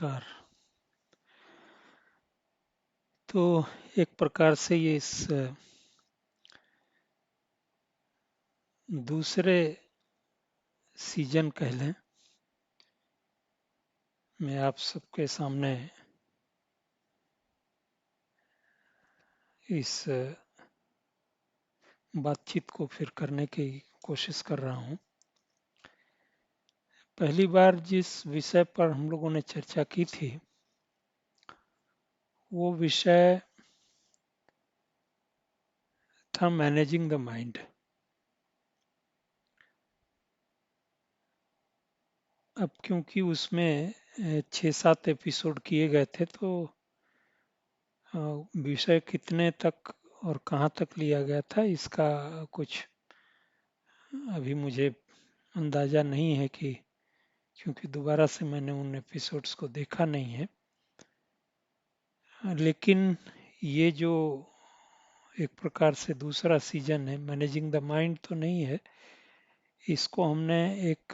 नमस्कार। तो एक प्रकार से ये इस दूसरे सीजन कह लें मैं आप सबके सामने इस बातचीत को फिर करने की कोशिश कर रहा हूँ। पहली बार जिस विषय पर हम लोगों ने चर्चा की थी वो विषय था मैनेजिंग द माइंड। अब क्योंकि उसमें 6-7 एपिसोड किए गए थे तो विषय कितने तक और कहाँ तक लिया गया था इसका कुछ अभी मुझे अंदाजा नहीं है कि क्योंकि दोबारा से मैंने उन एपिसोड्स को देखा नहीं है। लेकिन ये जो एक प्रकार से दूसरा सीजन है मैनेजिंग द माइंड तो नहीं है, इसको हमने एक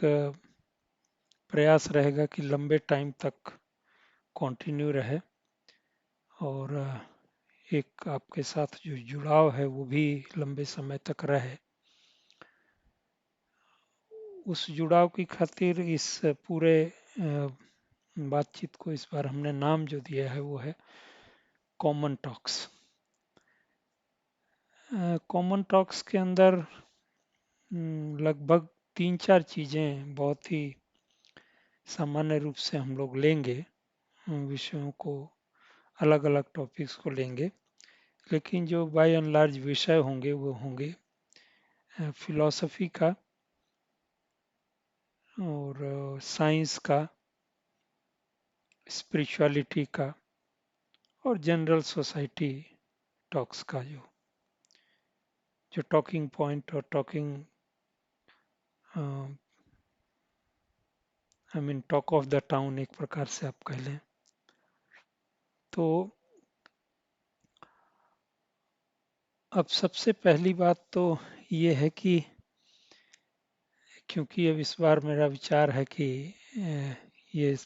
प्रयास रहेगा कि लंबे टाइम तक कंटिन्यू रहे और एक आपके साथ जो जुड़ाव है वो भी लंबे समय तक रहे। उस जुड़ाव की खातिर इस पूरे बातचीत को इस बार हमने नाम जो दिया है वो है कॉमन टॉक्स। कॉमन टॉक्स के अंदर लगभग 3-4 चीज़ें बहुत ही सामान्य रूप से हम लोग लेंगे, विषयों को अलग अलग टॉपिक्स को लेंगे, लेकिन जो बाय एंड लार्ज विषय होंगे वो होंगे फिलॉसफी का और साइंस का, स्पिरिचुअलिटी का और जनरल सोसाइटी टॉक्स का जो टॉकिंग पॉइंट और talking I mean talk of the town एक प्रकार से आप कह लें। तो अब सबसे पहली बात तो ये है कि क्योंकि अब इस बार मेरा विचार है कि ये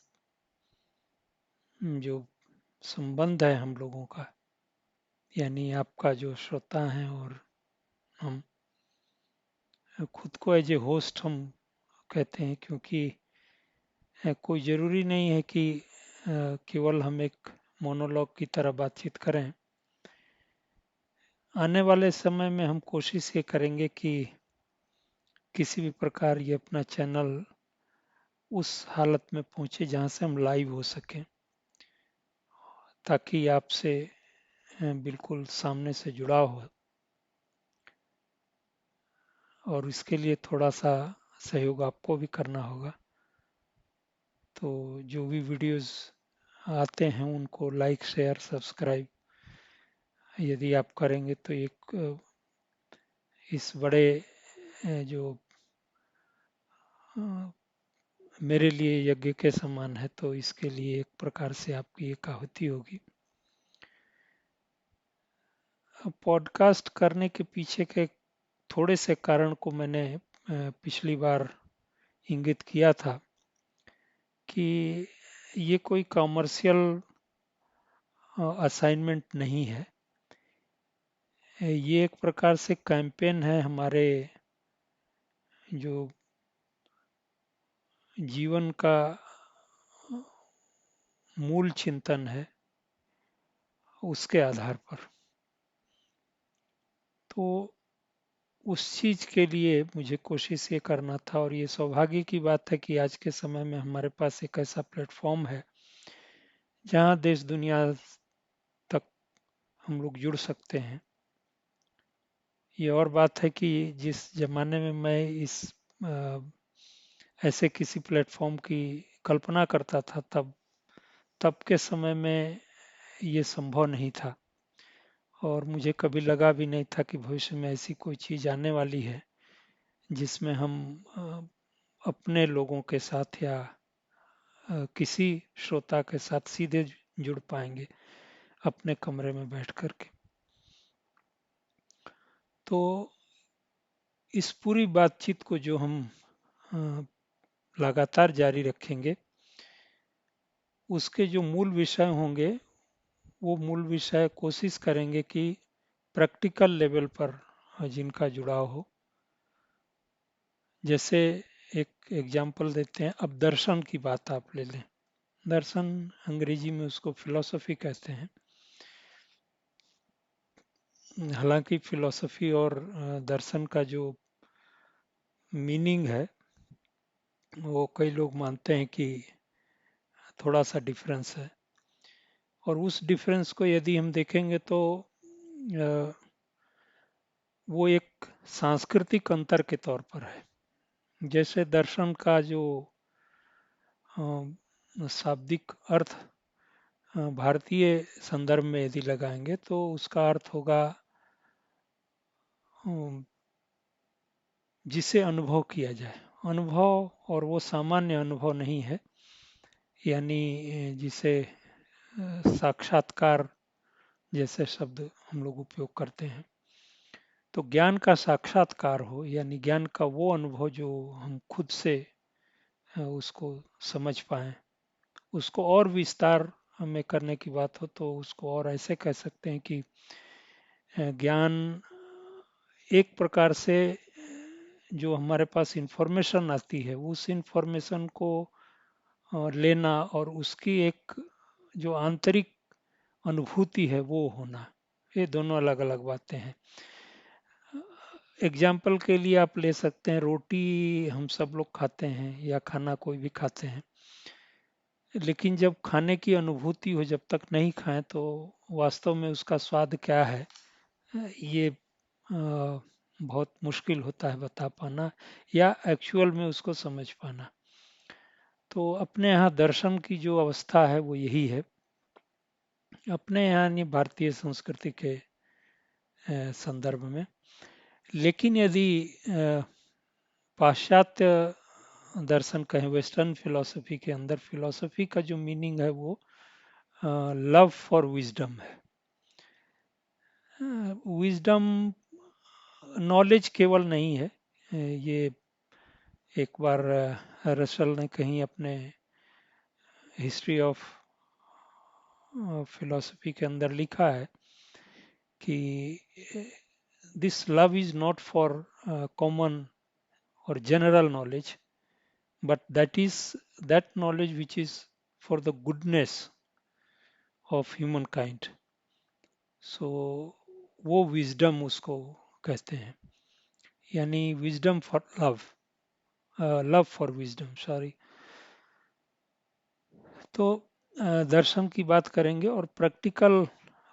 जो संबंध है हम लोगों का, यानी आपका जो श्रोता हैं और हम, खुद को एज ए होस्ट हम कहते हैं, क्योंकि कोई ज़रूरी नहीं है कि केवल हम एक मोनोलॉग की तरह बातचीत करें। आने वाले समय में हम कोशिश ये करेंगे कि किसी भी प्रकार ये अपना चैनल उस हालत में पहुंचे जहां से हम लाइव हो सकें, ताकि आपसे बिल्कुल सामने से जुड़ा हो। और इसके लिए थोड़ा सा सहयोग आपको भी करना होगा। तो जो भी वीडियोस आते हैं उनको लाइक शेयर सब्सक्राइब यदि आप करेंगे तो एक इस बड़े जो मेरे लिए यज्ञ के समान है, तो इसके लिए एक प्रकार से आपकी एक आहुति होगी। पॉडकास्ट करने के पीछे के थोड़े से कारण को मैंने पिछली बार इंगित किया था कि ये कोई कॉमर्शियल असाइनमेंट नहीं है। ये एक प्रकार से कैंपेन है, हमारे जो जीवन का मूल चिंतन है उसके आधार पर। तो उस चीज के लिए मुझे कोशिश ये करना था और ये सौभाग्य की बात है कि आज के समय में हमारे पास एक ऐसा प्लेटफॉर्म है जहां देश दुनिया तक हम लोग जुड़ सकते हैं। ये और बात है कि जिस जमाने में मैं इस ऐसे किसी प्लेटफॉर्म की कल्पना करता था तब के समय में ये संभव नहीं था और मुझे कभी लगा भी नहीं था कि भविष्य में ऐसी कोई चीज़ आने वाली है जिसमें हम अपने लोगों के साथ या किसी श्रोता के साथ सीधे जुड़ पाएंगे अपने कमरे में बैठ कर के। तो इस पूरी बातचीत को जो हम लगातार जारी रखेंगे उसके जो मूल विषय होंगे वो मूल विषय कोशिश करेंगे कि प्रैक्टिकल लेवल पर जिनका जुड़ाव हो। जैसे एक एग्जाम्पल देते हैं, अब दर्शन की बात आप ले लें। दर्शन अंग्रेजी में उसको फिलॉसफी कहते हैं। हालांकि फिलॉसफी और दर्शन का जो मीनिंग है वो कई लोग मानते हैं कि थोड़ा सा डिफरेंस है, और उस डिफरेंस को यदि हम देखेंगे तो वो एक सांस्कृतिक अंतर के तौर पर है। जैसे दर्शन का जो शाब्दिक अर्थ भारतीय संदर्भ में यदि लगाएंगे तो उसका अर्थ होगा जिसे अनुभव किया जाए। अनुभव, और वो सामान्य अनुभव नहीं है, यानी जिसे साक्षात्कार जैसे शब्द हम लोग उपयोग करते हैं। तो ज्ञान का साक्षात्कार हो, यानी ज्ञान का वो अनुभव जो हम खुद से उसको समझ पाएं। उसको और विस्तार में करने की बात हो तो उसको और ऐसे कह सकते हैं कि ज्ञान एक प्रकार से जो हमारे पास इंफॉर्मेशन आती है उस इंफॉर्मेशन को लेना, और उसकी एक जो आंतरिक अनुभूति है वो होना, ये दोनों अलग अलग बातें हैं। एग्जाम्पल के लिए आप ले सकते हैं, रोटी हम सब लोग खाते हैं या खाना कोई भी खाते हैं, लेकिन जब खाने की अनुभूति हो, जब तक नहीं खाएं तो वास्तव में उसका स्वाद क्या है ये बहुत मुश्किल होता है बता पाना, या एक्चुअल में उसको समझ पाना। तो अपने यहाँ दर्शन की जो अवस्था है वो यही है, अपने यहाँ यानी भारतीय संस्कृति के संदर्भ में। लेकिन यदि पाश्चात्य दर्शन कहें, वेस्टर्न फिलॉसफी के अंदर फिलॉसफी का जो मीनिंग है वो लव फॉर विजडम है। विजडम नॉलेज केवल नहीं है, ये एक बार रसल ने कहीं अपने हिस्ट्री ऑफ फिलॉसफी के अंदर लिखा है कि this love is not for common or general knowledge, but that is that knowledge which is for the goodness of humankind. So वो wisdom उसको कहते हैं, यानी wisdom for love, love for wisdom, sorry। तो दर्शन की बात करेंगे और प्रैक्टिकल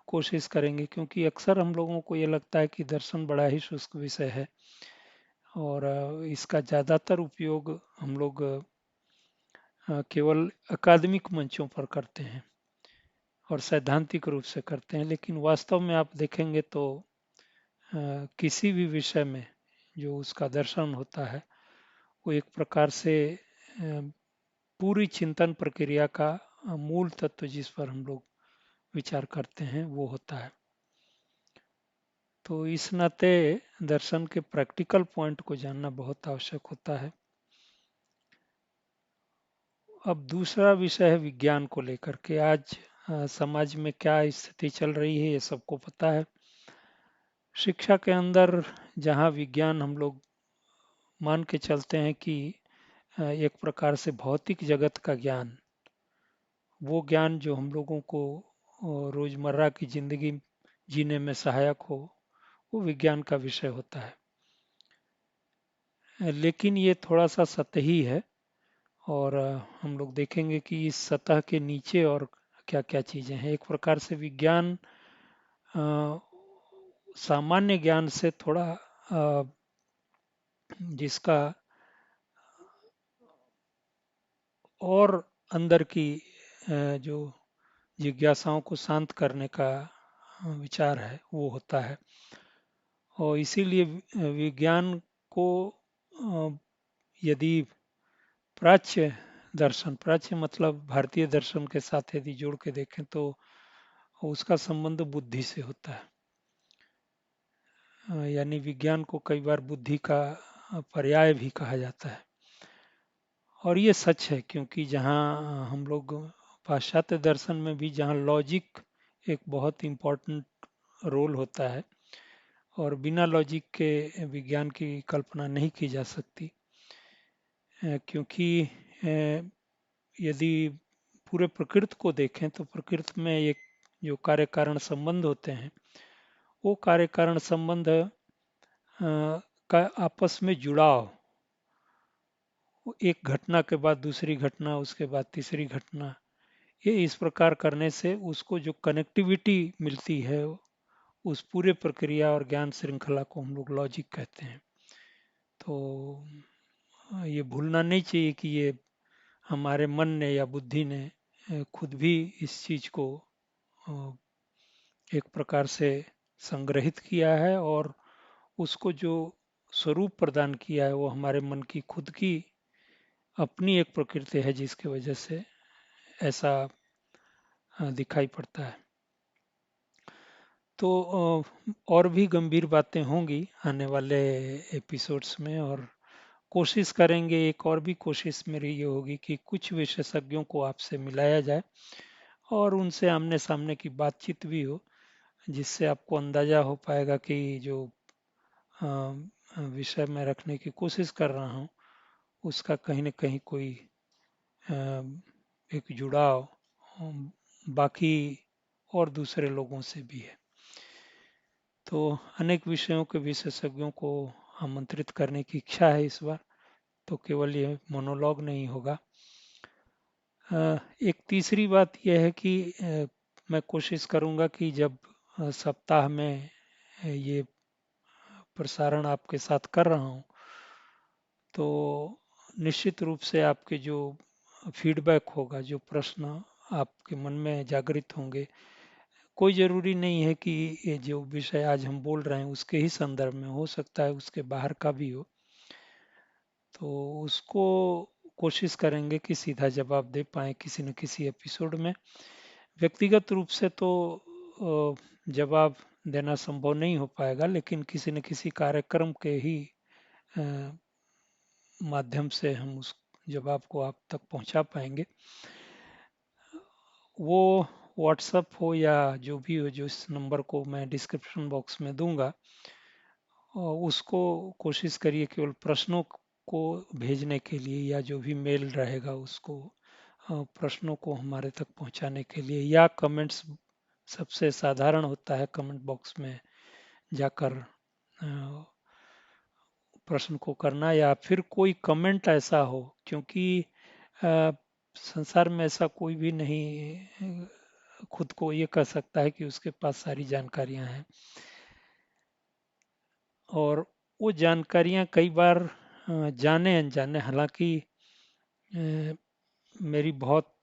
कोशिश करेंगे, क्योंकि अक्सर हम लोगों को ये लगता है कि दर्शन बड़ा ही शुष्क विषय है, और इसका ज़्यादातर उपयोग हम लोग केवल अकादमिक मंचों पर करते हैं और सैद्धांतिक रूप से करते हैं। लेकिन वास्तव में आप देखेंगे तो किसी भी विषय में जो उसका दर्शन होता है वो एक प्रकार से पूरी चिंतन प्रक्रिया का मूल तत्व जिस पर हम लोग विचार करते हैं वो होता है। तो इस नाते दर्शन के प्रैक्टिकल पॉइंट को जानना बहुत आवश्यक होता है। अब दूसरा विषय है विज्ञान को लेकर के। आज समाज में क्या स्थिति चल रही है ये सबको पता है। शिक्षा के अंदर जहाँ विज्ञान हम लोग मान के चलते हैं कि एक प्रकार से भौतिक जगत का ज्ञान, वो ज्ञान जो हम लोगों को रोजमर्रा की जिंदगी जीने में सहायक हो, वो विज्ञान का विषय होता है। लेकिन ये थोड़ा सा सतही है, और हम लोग देखेंगे कि इस सतह के नीचे और क्या क्या चीजें हैं। एक प्रकार से विज्ञान सामान्य ज्ञान से थोड़ा जिसका और अंदर की जो जिज्ञासाओं को शांत करने का विचार है वो होता है। और इसीलिए विज्ञान को यदि प्राच्य दर्शन, प्राच्य मतलब भारतीय दर्शन के साथ यदि जोड़ के देखें तो उसका संबंध बुद्धि से होता है। यानी विज्ञान को कई बार बुद्धि का पर्याय भी कहा जाता है, और ये सच है, क्योंकि जहाँ हम लोग पाश्चात्य दर्शन में भी जहाँ लॉजिक एक बहुत इम्पोर्टेंट रोल होता है और बिना लॉजिक के विज्ञान की कल्पना नहीं की जा सकती, क्योंकि यदि पूरे प्रकृति को देखें तो प्रकृति में एक जो कार्य कारण संबंध होते हैं, वो कार्य कारण संबंध का आपस में जुड़ाव, वो एक घटना के बाद दूसरी घटना, उसके बाद तीसरी घटना, ये इस प्रकार करने से उसको जो कनेक्टिविटी मिलती है, उस पूरे प्रक्रिया और ज्ञान श्रृंखला को हम लोग लॉजिक कहते हैं। तो ये भूलना नहीं चाहिए कि ये हमारे मन ने या बुद्धि ने खुद भी इस चीज को अ, एक प्रकार से संग्रहित किया है और उसको जो स्वरूप प्रदान किया है वो हमारे मन की खुद की अपनी एक प्रकृति है, जिसकी वजह से ऐसा दिखाई पड़ता है। तो और भी गंभीर बातें होंगी आने वाले एपिसोड्स में, और कोशिश करेंगे, एक और भी कोशिश मेरी ये होगी कि कुछ विशेषज्ञों को आपसे मिलाया जाए और उनसे आमने सामने की बातचीत भी हो, जिससे आपको अंदाजा हो पाएगा कि जो विषय मैं रखने की कोशिश कर रहा हूँ उसका कहीं न कहीं कोई अ, एक जुड़ाव बाकी और दूसरे लोगों से भी है। तो अनेक विषयों के विशेषज्ञों को आमंत्रित करने की इच्छा है इस बार, तो केवल ये मोनोलॉग नहीं होगा। एक तीसरी बात यह है कि मैं कोशिश करूंगा कि जब सप्ताह में ये प्रसारण आपके साथ कर रहा हूं, तो निश्चित रूप से आपके जो फीडबैक होगा, जो प्रश्न आपके मन में जागृत होंगे, कोई ज़रूरी नहीं है कि ये जो विषय आज हम बोल रहे हैं उसके ही संदर्भ में, हो सकता है उसके बाहर का भी हो, तो उसको कोशिश करेंगे कि सीधा जवाब दे पाए किसी न किसी एपिसोड में। व्यक्तिगत रूप से तो जवाब देना संभव नहीं हो पाएगा, लेकिन किसी न किसी कार्यक्रम के ही अ, माध्यम से हम उस जवाब को आप तक पहुंचा पाएंगे। वो व्हाट्सएप हो या जो भी हो, जो इस नंबर को मैं डिस्क्रिप्शन बॉक्स में दूंगा, उसको कोशिश करिए केवल प्रश्नों को भेजने के लिए, या जो भी मेल रहेगा उसको प्रश्नों को हमारे तक पहुंचाने के लिए, या कमेंट्स, सबसे साधारण होता है कमेंट बॉक्स में जाकर प्रश्न को करना, या फिर कोई कमेंट ऐसा हो, क्योंकि अ, संसार में ऐसा कोई भी नहीं खुद को ये कह सकता है कि उसके पास सारी जानकारियां हैं, और वो जानकारियां कई बार जाने अनजाने, हालांकि मेरी बहुत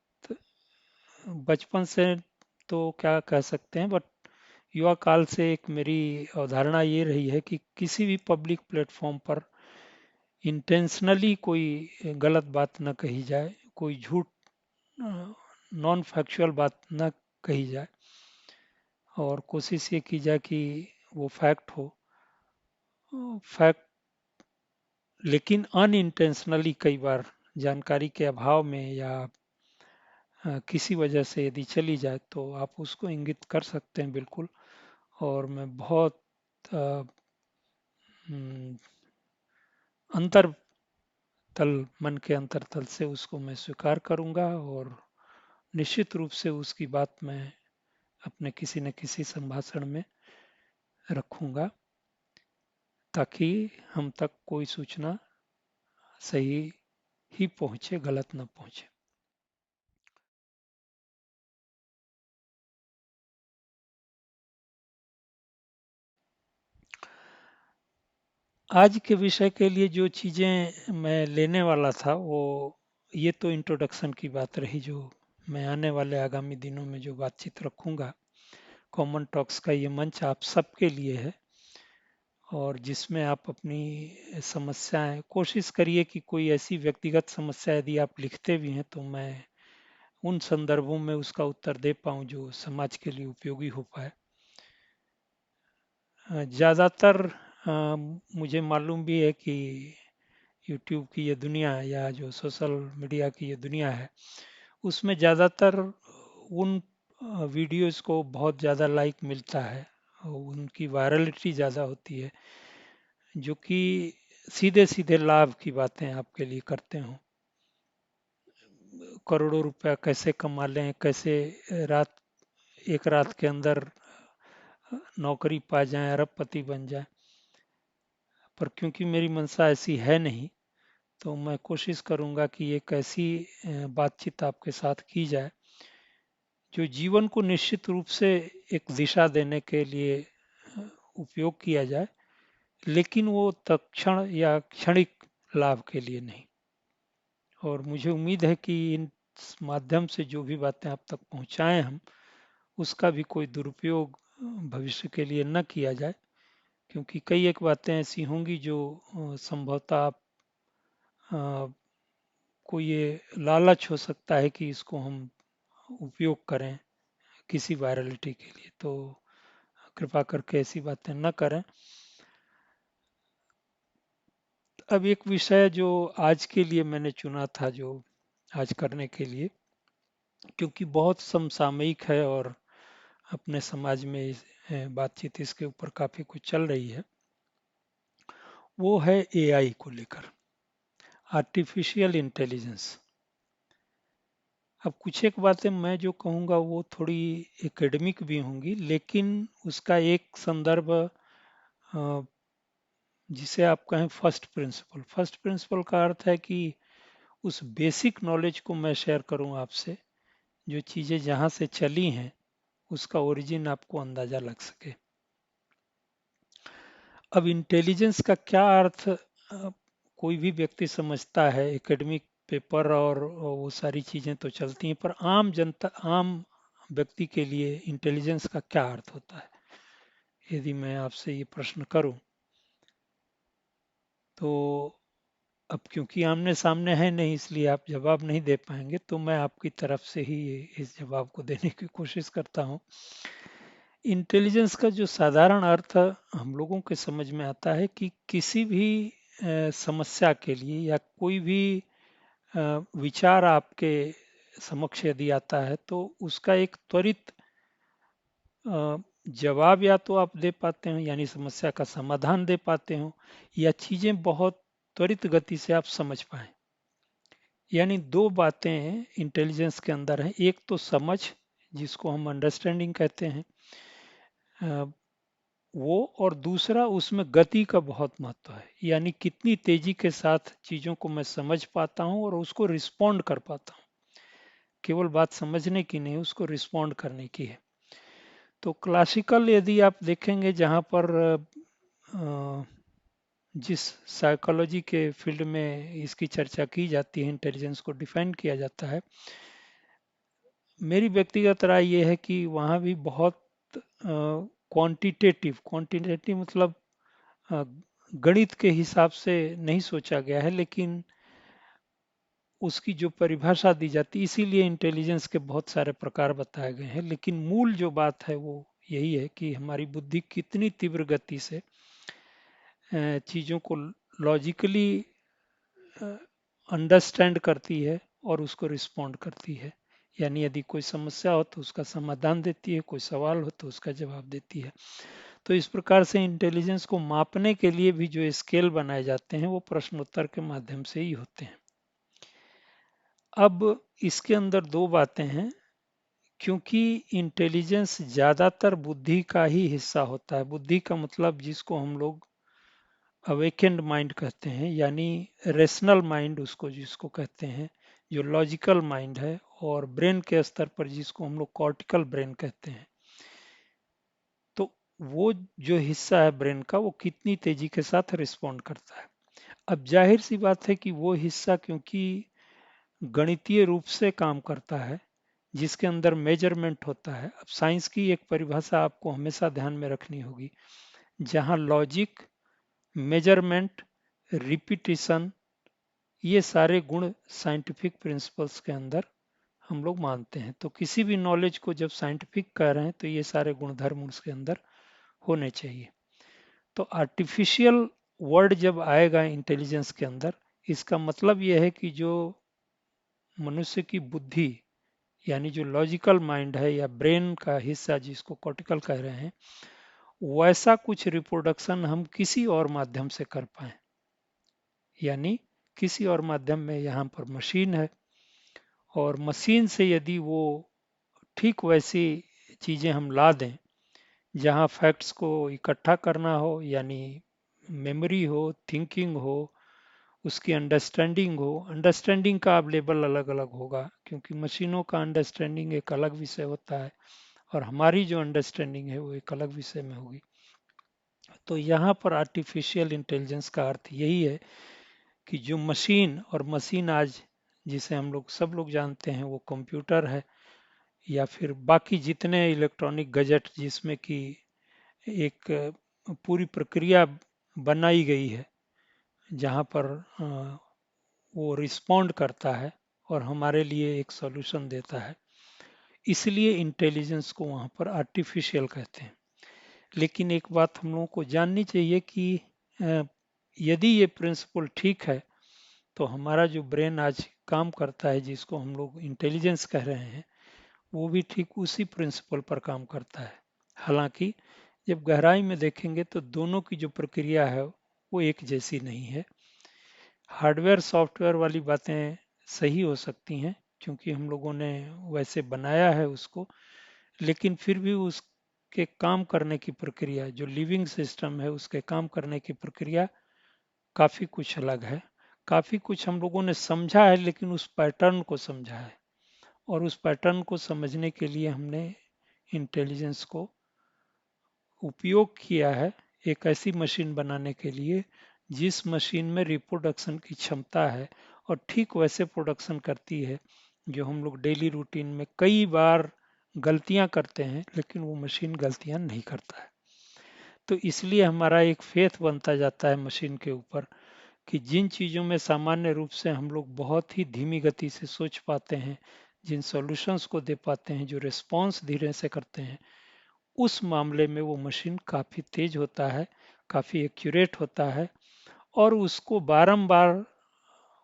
बचपन से तो क्या कह सकते हैं, बट युवा काल से एक मेरी अवधारणा ये रही है कि किसी भी पब्लिक प्लेटफॉर्म पर इंटेंशनली कोई गलत बात न कही जाए, कोई झूठ नॉन फैक्चुअल बात न कही जाए, और कोशिश ये की जाए कि वो फैक्ट हो, फैक्ट, लेकिन अनइंटेंशनली कई बार जानकारी के अभाव में या किसी वजह से यदि चली जाए तो आप उसको इंगित कर सकते हैं बिल्कुल। और मैं बहुत अ, हम्म, अंतर तल, मन के अंतरतल से उसको मैं स्वीकार करूंगा, और निश्चित रूप से उसकी बात मैं अपने किसी न किसी संभाषण में रखूंगा, ताकि हम तक कोई सूचना सही ही पहुंचे, गलत न पहुंचे। आज के विषय के लिए जो चीज़ें मैं लेने वाला था, वो ये तो इंट्रोडक्शन की बात रही, जो मैं आने वाले आगामी दिनों में जो बातचीत रखूंगा, कॉमन टॉक्स का ये मंच आप सबके लिए है, और जिसमें आप अपनी समस्याएं, कोशिश करिए कि कोई ऐसी व्यक्तिगत समस्या यदि आप लिखते भी हैं तो मैं उन संदर्भों में उसका उत्तर दे पाऊं जो समाज के लिए उपयोगी हो पाए। ज़्यादातर मुझे मालूम भी है कि यूट्यूब की ये दुनिया, या जो सोशल मीडिया की ये दुनिया है, उसमें ज़्यादातर उन वीडियोस को बहुत ज़्यादा लाइक मिलता है, उनकी वायरलिटी ज़्यादा होती है, जो कि सीधे सीधे लाभ की बातें आपके लिए करते हो। करोड़ों रुपया कैसे कमा लें, कैसे रात एक रात के अंदर नौकरी पा जाएं, अरबपति बन जाएं। पर क्योंकि मेरी मंशा ऐसी है नहीं, तो मैं कोशिश करूंगा कि एक ऐसी बातचीत आपके साथ की जाए जो जीवन को निश्चित रूप से एक दिशा देने के लिए उपयोग किया जाए, लेकिन वो तत्क्षण या क्षणिक लाभ के लिए नहीं। और मुझे उम्मीद है कि इन माध्यम से जो भी बातें आप तक पहुंचाएं हम, उसका भी कोई दुरुपयोग भविष्य के लिए न किया जाए, क्योंकि कई एक बातें ऐसी होंगी जो संभवतः आप को ये लालच हो सकता है कि इसको हम उपयोग करें किसी वायरलिटी के लिए। तो कृपा करके ऐसी बातें न करें। अब एक विषय जो आज के लिए मैंने चुना था, जो आज करने के लिए, क्योंकि बहुत समसामयिक है और अपने समाज में बातचीत इसके ऊपर काफ़ी कुछ चल रही है, वो है एआई को लेकर, आर्टिफिशियल इंटेलिजेंस। अब कुछ एक बातें मैं जो कहूँगा वो थोड़ी एकेडमिक भी होंगी, लेकिन उसका एक संदर्भ जिसे आप कहें फर्स्ट प्रिंसिपल। फर्स्ट प्रिंसिपल का अर्थ है कि उस बेसिक नॉलेज को मैं शेयर करूं आपसे, जो चीज़ें जहाँ से चली हैं उसका ओरिजिन आपको अंदाजा लग सके। अब इंटेलिजेंस का क्या अर्थ कोई भी व्यक्ति समझता है, एकेडमिक पेपर और वो सारी चीज़ें तो चलती हैं, पर आम जनता, आम व्यक्ति के लिए इंटेलिजेंस का क्या अर्थ होता है, यदि मैं आपसे ये प्रश्न करूं, तो अब क्योंकि आमने सामने है नहीं इसलिए आप जवाब नहीं दे पाएंगे, तो मैं आपकी तरफ से ही इस जवाब को देने की कोशिश करता हूं। इंटेलिजेंस का जो साधारण अर्थ हम लोगों के समझ में आता है कि किसी भी समस्या के लिए या कोई भी विचार आपके समक्ष यदि आता है, तो उसका एक त्वरित जवाब या तो आप दे पाते हो, यानी समस्या का समाधान दे पाते हो, या चीज़ें बहुत त्वरित गति से आप समझ पाए। यानी दो बातें इंटेलिजेंस के अंदर हैं, एक तो समझ, जिसको हम अंडरस्टैंडिंग कहते हैं, वो, और दूसरा उसमें गति का बहुत महत्व है, यानी कितनी तेजी के साथ चीज़ों को मैं समझ पाता हूँ और उसको रिस्पॉन्ड कर पाता हूँ। केवल बात समझने की नहीं, उसको रिस्पॉन्ड करने की है। तो क्लासिकल यदि आप देखेंगे, जहाँ पर जिस साइकोलॉजी के फील्ड में इसकी चर्चा की जाती है, इंटेलिजेंस को डिफाइन किया जाता है, मेरी व्यक्तिगत राय ये है कि वहाँ भी बहुत क्वांटिटेटिव, क्वांटिटेटिव मतलब अ, गणित के हिसाब से नहीं सोचा गया है, लेकिन उसकी जो परिभाषा दी जाती है, इसीलिए इंटेलिजेंस के बहुत सारे प्रकार बताए गए हैं, लेकिन मूल जो बात है वो यही है कि हमारी बुद्धि कितनी तीव्र गति से चीज़ों को लॉजिकली अंडरस्टैंड करती है और उसको रिस्पॉन्ड करती है। यानी यदि कोई समस्या हो तो उसका समाधान देती है, कोई सवाल हो तो उसका जवाब देती है। तो इस प्रकार से इंटेलिजेंस को मापने के लिए भी जो स्केल बनाए जाते हैं वो प्रश्नोत्तर के माध्यम से ही होते हैं। अब इसके अंदर दो बातें हैं, क्योंकि इंटेलिजेंस ज़्यादातर बुद्धि का ही हिस्सा होता है। बुद्धि का मतलब जिसको हम लोग अवेकेंड माइंड कहते हैं, यानी रेशनल माइंड उसको जिसको कहते हैं, जो लॉजिकल माइंड है, और ब्रेन के स्तर पर जिसको हम लोग कॉर्टिकल ब्रेन कहते हैं। तो वो जो हिस्सा है ब्रेन का, वो कितनी तेजी के साथ रिस्पॉन्ड करता है। अब जाहिर सी बात है कि वो हिस्सा क्योंकि गणितीय रूप से काम करता है, जिसके अंदर मेजरमेंट होता है। अब साइंस की एक परिभाषा आपको हमेशा ध्यान में रखनी होगी, जहां लॉजिक, मेजरमेंट, रिपीटिशन, ये सारे गुण साइंटिफिक प्रिंसिपल्स के अंदर हम लोग मानते हैं। तो किसी भी नॉलेज को जब साइंटिफिक कह रहे हैं तो ये सारे गुणधर्म उसके अंदर होने चाहिए। तो आर्टिफिशियल वर्ड जब आएगा इंटेलिजेंस के अंदर, इसका मतलब यह है कि जो मनुष्य की बुद्धि यानी जो लॉजिकल माइंड है या ब्रेन का हिस्सा जिसको कॉर्टिकल कह रहे हैं, वैसा कुछ रिप्रोडक्शन हम किसी और माध्यम से कर पाए। यानी किसी और माध्यम में यहाँ पर मशीन है, और मशीन से यदि वो ठीक वैसी चीज़ें हम ला दें, जहाँ फैक्ट्स को इकट्ठा करना हो, यानी मेमोरी हो, थिंकिंग हो, उसकी अंडरस्टैंडिंग हो। अंडरस्टैंडिंग का अब लेवल अलग अलग होगा, क्योंकि मशीनों का अंडरस्टैंडिंग एक अलग विषय होता है और हमारी जो अंडरस्टैंडिंग है वो एक अलग विषय में होगी। तो यहाँ पर आर्टिफिशियल इंटेलिजेंस का अर्थ यही है कि जो मशीन, और मशीन आज जिसे हम लोग सब लोग जानते हैं वो कंप्यूटर है, या फिर बाकी जितने इलेक्ट्रॉनिक गैजेट जिसमें कि एक पूरी प्रक्रिया बनाई गई है, जहाँ पर वो रिस्पॉन्ड करता है और हमारे लिए एक सॉल्यूशन देता है, इसलिए इंटेलिजेंस को वहाँ पर आर्टिफिशियल कहते हैं। लेकिन एक बात हम लोगों को जाननी चाहिए कि यदि ये प्रिंसिपल ठीक है, तो हमारा जो ब्रेन आज काम करता है, जिसको हम लोग इंटेलिजेंस कह रहे हैं, वो भी ठीक उसी प्रिंसिपल पर काम करता है। हालांकि जब गहराई में देखेंगे तो दोनों की जो प्रक्रिया है वो एक जैसी नहीं है। हार्डवेयर सॉफ्टवेयर वाली बातें सही हो सकती हैं, क्योंकि हम लोगों ने वैसे बनाया है उसको, लेकिन फिर भी उसके काम करने की प्रक्रिया, जो लिविंग सिस्टम है उसके काम करने की प्रक्रिया काफ़ी कुछ अलग है। काफ़ी कुछ हम लोगों ने समझा है, लेकिन उस पैटर्न को समझा है, और उस पैटर्न को समझने के लिए हमने इंटेलिजेंस को उपयोग किया है एक ऐसी मशीन बनाने के लिए जिस मशीन में रिप्रोडक्शन की क्षमता है, और ठीक वैसे प्रोडक्शन करती है जो हम लोग डेली रूटीन में कई बार गलतियां करते हैं, लेकिन वो मशीन गलतियां नहीं करता है। तो इसलिए हमारा एक फेथ बनता जाता है मशीन के ऊपर, कि जिन चीज़ों में सामान्य रूप से हम लोग बहुत ही धीमी गति से सोच पाते हैं, जिन सॉल्यूशंस को दे पाते हैं, जो रिस्पॉन्स धीरे से करते हैं, उस मामले में वो मशीन काफ़ी तेज होता है, काफ़ी एक्यूरेट होता है, और उसको बारंबार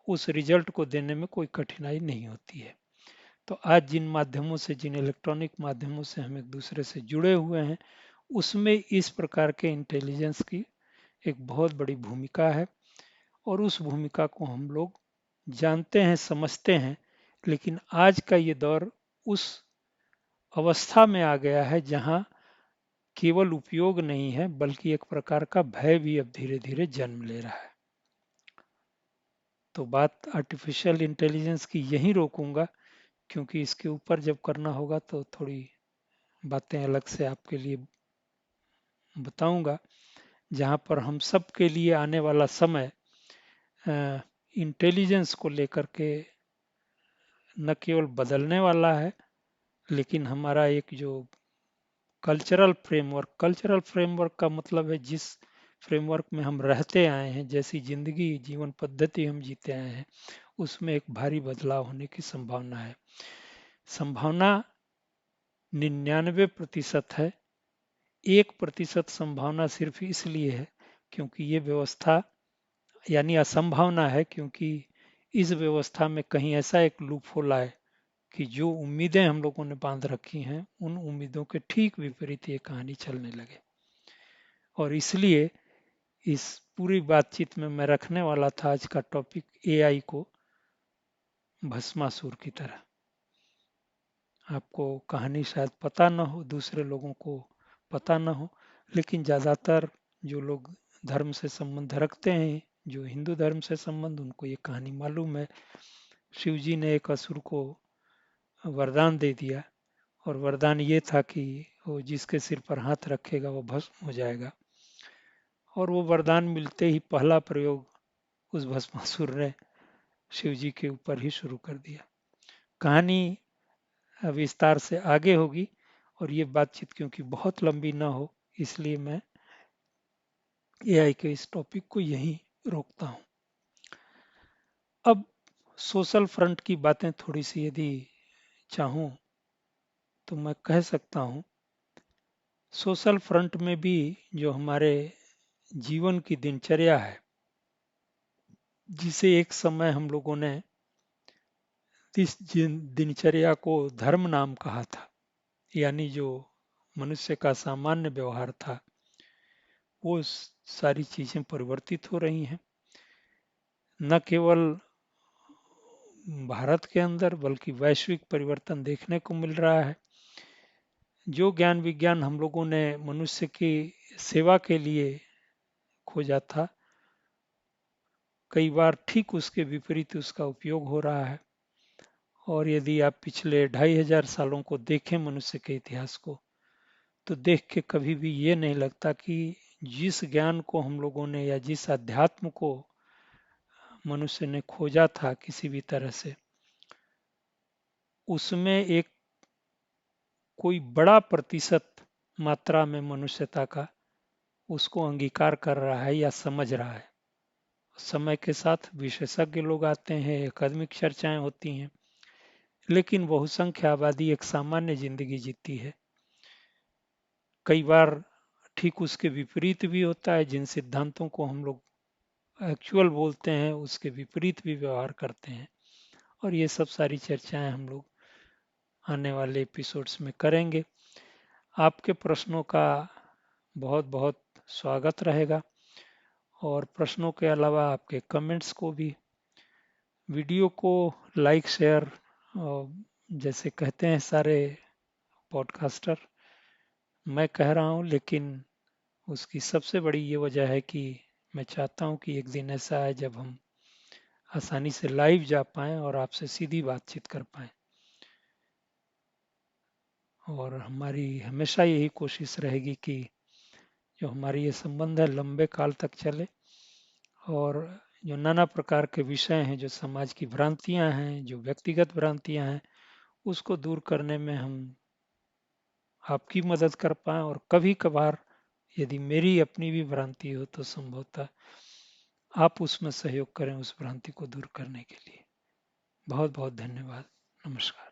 उस रिजल्ट को देने में कोई कठिनाई नहीं होती है। तो आज जिन माध्यमों से, जिन इलेक्ट्रॉनिक माध्यमों से हम एक दूसरे से जुड़े हुए हैं, उसमें इस प्रकार के इंटेलिजेंस की एक बहुत बड़ी भूमिका है, और उस भूमिका को हम लोग जानते हैं, समझते हैं। लेकिन आज का ये दौर उस अवस्था में आ गया है जहां केवल उपयोग नहीं है, बल्कि एक प्रकार का भय भी अब धीरे धीरे जन्म ले रहा है। तो बात आर्टिफिशियल इंटेलिजेंस की यहीं रोकूंगा, क्योंकि इसके ऊपर जब करना होगा तो थोड़ी बातें अलग से आपके लिए बताऊंगा, जहां पर हम सब के लिए आने वाला समय इंटेलिजेंस को लेकर के न केवल बदलने वाला है, लेकिन हमारा एक जो कल्चरल फ्रेमवर्क का मतलब है जिस फ्रेमवर्क में हम रहते आए हैं, जैसी जिंदगी, जीवन पद्धति हम जीते आए हैं, उसमें एक भारी बदलाव होने की संभावना है। संभावना 99% है। 1% संभावना सिर्फ इसलिए है क्योंकि ये व्यवस्था, यानी असंभावना है, क्योंकि इस व्यवस्था में कहीं ऐसा एक लूप होल आए कि जो उम्मीदें हम लोगों ने बांध रखी हैं, उन उम्मीदों के ठीक विपरीत ये कहानी चलने लगे। और इसलिए इस पूरी बातचीत में मैं रखने वाला था आज का टॉपिक एआई को भस्मासुर की तरह। आपको कहानी शायद पता ना हो, दूसरे लोगों को पता ना हो, लेकिन ज़्यादातर जो लोग धर्म से संबंध रखते हैं, जो हिंदू धर्म से संबंध, उनको ये कहानी मालूम है। शिव जी ने एक असुर को वरदान दे दिया, और वरदान ये था कि वो जिसके सिर पर हाथ रखेगा वो भस्म हो जाएगा। और वो वरदान मिलते ही पहला प्रयोग उस भस्मासुर ने शिव जी के ऊपर ही शुरू कर दिया। कहानी विस्तार से आगे होगी, और ये बातचीत क्योंकि बहुत लंबी ना हो, इसलिए मैं एआई के इस टॉपिक को यहीं रोकता हूँ। अब सोशल फ्रंट की बातें थोड़ी सी यदि चाहूँ तो मैं कह सकता हूँ, सोशल फ्रंट में भी जो हमारे जीवन की दिनचर्या है, जिसे एक समय हम लोगों ने इस दिनचर्या को धर्म नाम कहा था, यानी जो मनुष्य का सामान्य व्यवहार था, वो सारी चीजें परिवर्तित हो रही हैं। न केवल भारत के अंदर बल्कि वैश्विक परिवर्तन देखने को मिल रहा है। जो ज्ञान विज्ञान हम लोगों ने मनुष्य की सेवा के लिए खोजा था, कई बार ठीक उसके विपरीत उसका उपयोग हो रहा है। और यदि आप पिछले 2500 सालों को देखें मनुष्य के इतिहास को, तो देख के कभी भी ये नहीं लगता कि जिस ज्ञान को हम लोगों ने या जिस अध्यात्म को मनुष्य ने खोजा था किसी भी तरह से, उसमें एक कोई बड़ा प्रतिशत मात्रा में मनुष्यता का उसको अंगीकार कर रहा है या समझ रहा है। समय के साथ विशेषज्ञ लोग आते हैं, अकादमिक चर्चाएं होती हैं, लेकिन बहुसंख्य आबादी एक सामान्य जिंदगी जीती है। कई बार ठीक उसके विपरीत भी होता है, जिन सिद्धांतों को हम लोग एक्चुअल बोलते हैं उसके विपरीत भी व्यवहार करते हैं। और ये सब सारी चर्चाएं हम लोग आने वाले एपिसोड्स में करेंगे। आपके प्रश्नों का बहुत बहुत स्वागत रहेगा, और प्रश्नों के अलावा आपके कमेंट्स को भी। वीडियो को लाइक शेयर जैसे कहते हैं सारे पॉडकास्टर, मैं कह रहा हूँ, लेकिन उसकी सबसे बड़ी ये वजह है कि मैं चाहता हूँ कि एक दिन ऐसा आए जब हम आसानी से लाइव जा पाएँ और आपसे सीधी बातचीत कर पाएँ। और हमारी हमेशा यही कोशिश रहेगी कि जो हमारी ये संबंध है लंबे काल तक चले, और जो नाना प्रकार के विषय हैं, जो समाज की भ्रांतियां हैं, जो व्यक्तिगत भ्रांतियां हैं, उसको दूर करने में हम आपकी मदद कर पाएँ। और कभी कभार यदि मेरी अपनी भी भ्रांति हो तो संभवतः आप उसमें सहयोग करें उस भ्रांति को दूर करने के लिए। बहुत बहुत धन्यवाद। नमस्कार।